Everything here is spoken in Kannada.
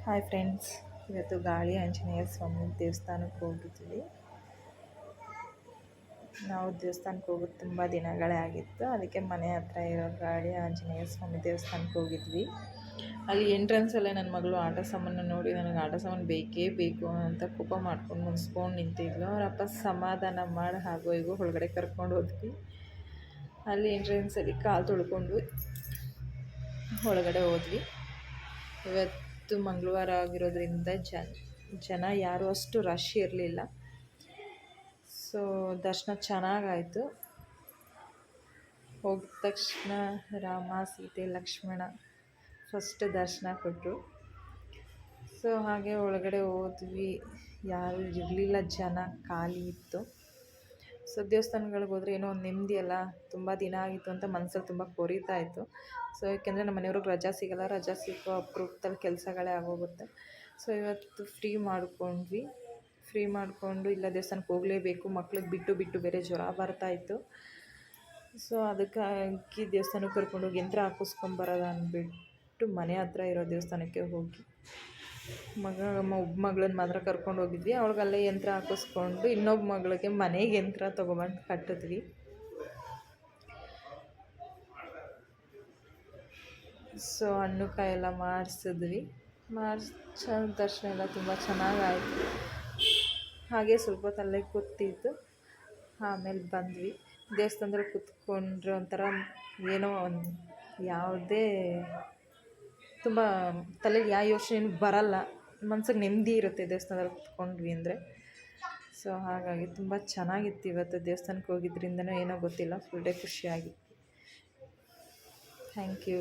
ಹಾಯ್ ಫ್ರೆಂಡ್ಸ್, ಇವತ್ತು ಗಾಳಿ ಆಂಜನೇಯ ಸ್ವಾಮಿ ದೇವಸ್ಥಾನಕ್ಕೆ ಹೋಗಿದ್ವಿ. ನಾವು ದೇವಸ್ಥಾನಕ್ಕೆ ಹೋಗೋದು ತುಂಬ ದಿನಗಳೇ ಆಗಿತ್ತು. ಅದಕ್ಕೆ ಮನೆ ಹತ್ರ ಇರೋ ಗಾಳಿ ಆಂಜನೇಯ ಸ್ವಾಮಿ ದೇವಸ್ಥಾನಕ್ಕೆ ಹೋಗಿದ್ವಿ. ಅಲ್ಲಿ ಎಂಟ್ರೆನ್ಸಲ್ಲೇ ನನ್ನ ಮಗಳು ಆಟ ಸಾಮಾನು ನೋಡಿ ನನಗೆ ಆಟ ಸಾಮಾನು ಬೇಕೇ ಬೇಕು ಅಂತ ಕೋಪ ಮಾಡ್ಕೊಂಡು ಮುನ್ಸ್ಕೊಂಡು ನಿಂತಿದ್ಲು. ಅವರಪ್ಪ ಸಮಾಧಾನ ಮಾಡಿ ಹಾಗೋ ಹೀಗೋ ಒಳಗಡೆ ಕರ್ಕೊಂಡು ಹೋದ್ವಿ. ಅಲ್ಲಿ ಎಂಟ್ರೆನ್ಸಲ್ಲಿ ಕಾಲು ತೊಳ್ಕೊಂಡು ಒಳಗಡೆ ಹೋದ್ವಿ. ಇವತ್ತು ಮಂಗಳವಾರ ಆಗಿರೋದ್ರಿಂದ ಜನ ಯಾರೂ ಅಷ್ಟು ರಶ್ ಇರಲಿಲ್ಲ. ಸೊ ದರ್ಶನ ಚೆನ್ನಾಗಾಯಿತು. ಹೋಗಿದ ತಕ್ಷಣ ರಾಮ, ಸೀತೆ, ಲಕ್ಷ್ಮಣ ಫಸ್ಟ್ ದರ್ಶನ ಕೊಟ್ಟರು. ಸೊ ಹಾಗೆ ಒಳಗಡೆ ಹೋದ್ವಿ. ಯಾರೂ ಇರಲಿಲ್ಲ, ಜನ ಖಾಲಿ ಇತ್ತು. ಸೊ ದೇವಸ್ಥಾನಗಳಿಗೆ ಹೋದರೆ ಏನೋ ಒಂದು ನೆಮ್ಮದಿ ಅಲ್ಲ. ತುಂಬ ದಿನ ಆಗಿತ್ತು ಅಂತ ಮನಸ್ಸಲ್ಲಿ ತುಂಬ ಕೊರೀತಾ ಇತ್ತು. ಸೊ ಯಾಕೆಂದರೆ ನಮ್ಮ ಮನೆಯವ್ರಿಗೆ ರಜಾ ಸಿಗೋಲ್ಲ. ರಜಾ ಸಿಕ್ಕೋ ಅಪರೂಪದಲ್ಲಿ ಕೆಲಸಗಳೇ ಆಗೋಗುತ್ತೆ. ಸೊ ಇವತ್ತು ಫ್ರೀ ಮಾಡಿಕೊಂಡು ಇಲ್ಲ ದೇವಸ್ಥಾನಕ್ಕೆ ಹೋಗಲೇಬೇಕು, ಮಕ್ಳಿಗೆ ಬಿಟ್ಟು ಬೇರೆ ಜ್ವರ ಬರ್ತಾಯಿತ್ತು. ಸೊ ಅದಕ್ಕಾಗಿ ದೇವಸ್ಥಾನಕ್ಕೆ ಕರ್ಕೊಂಡೋಗಿ ಯಂತ್ರ ಹಾಕಿಸ್ಕೊಂಬರೋದು ಅಂದ್ಬಿಟ್ಟು ಮನೆ ಹತ್ರ ಇರೋ ದೇವಸ್ಥಾನಕ್ಕೆ ಹೋಗಿ ಒಬ್ಬ ಮಗಳನ್ನ ಮಾತ್ರ ಕರ್ಕೊಂಡು ಹೋಗಿದ್ವಿ. ಅವಳಿಗಲ್ಲೇ ಯಂತ್ರ ಹಾಕಿಸ್ಕೊಂಡು ಇನ್ನೊಬ್ಬ ಮಗಳಿಗೆ ಮನೆಗೆ ಯಂತ್ರ ತೊಗೊಬಂದು ಕಟ್ಟಿದ್ವಿ. ಸೊ ಹಣ್ಣು ಕಾಯಿ ಎಲ್ಲ ಮಾಡಿಸಿದ್ವಿ. ದರ್ಶನ ಎಲ್ಲ ತುಂಬ ಚೆನ್ನಾಗಾಯಿತು. ಹಾಗೆ ಸ್ವಲ್ಪ ಹೊತ್ತಲ್ಲೇ ಕೂತಿದ್ದು ಆಮೇಲೆ ಬಂದ್ವಿ. ದೇವಸ್ಥಾನದಲ್ಲಿ ಕೂತ್ಕೊಂಡ್ರೆ ಒಂಥರ ಏನೋ ಒಂದು ಯಾವುದೇ ತುಂಬ ತಲೆಗೆ ಯಾವ ಯೋಚನೆ ಬರಲ್ಲ, ಮನ್ಸಿಗೆ ನೆಮ್ಮದಿ ಇರುತ್ತೆ ದೇವಸ್ಥಾನದಲ್ಲಿ ಕೂತ್ಕೊಂಡ್ವಿ ಅಂದರೆ. ಸೊ ಹಾಗಾಗಿ ತುಂಬ ಚೆನ್ನಾಗಿತ್ತು. ಇವತ್ತು ದೇವಸ್ಥಾನಕ್ಕೆ ಹೋಗಿದ್ರಿಂದನೂ ಏನೋ ಗೊತ್ತಿಲ್ಲ, ಫುಲ್ ಡೇ ಖುಷಿಯಾಗಿತ್ತು. Thank you.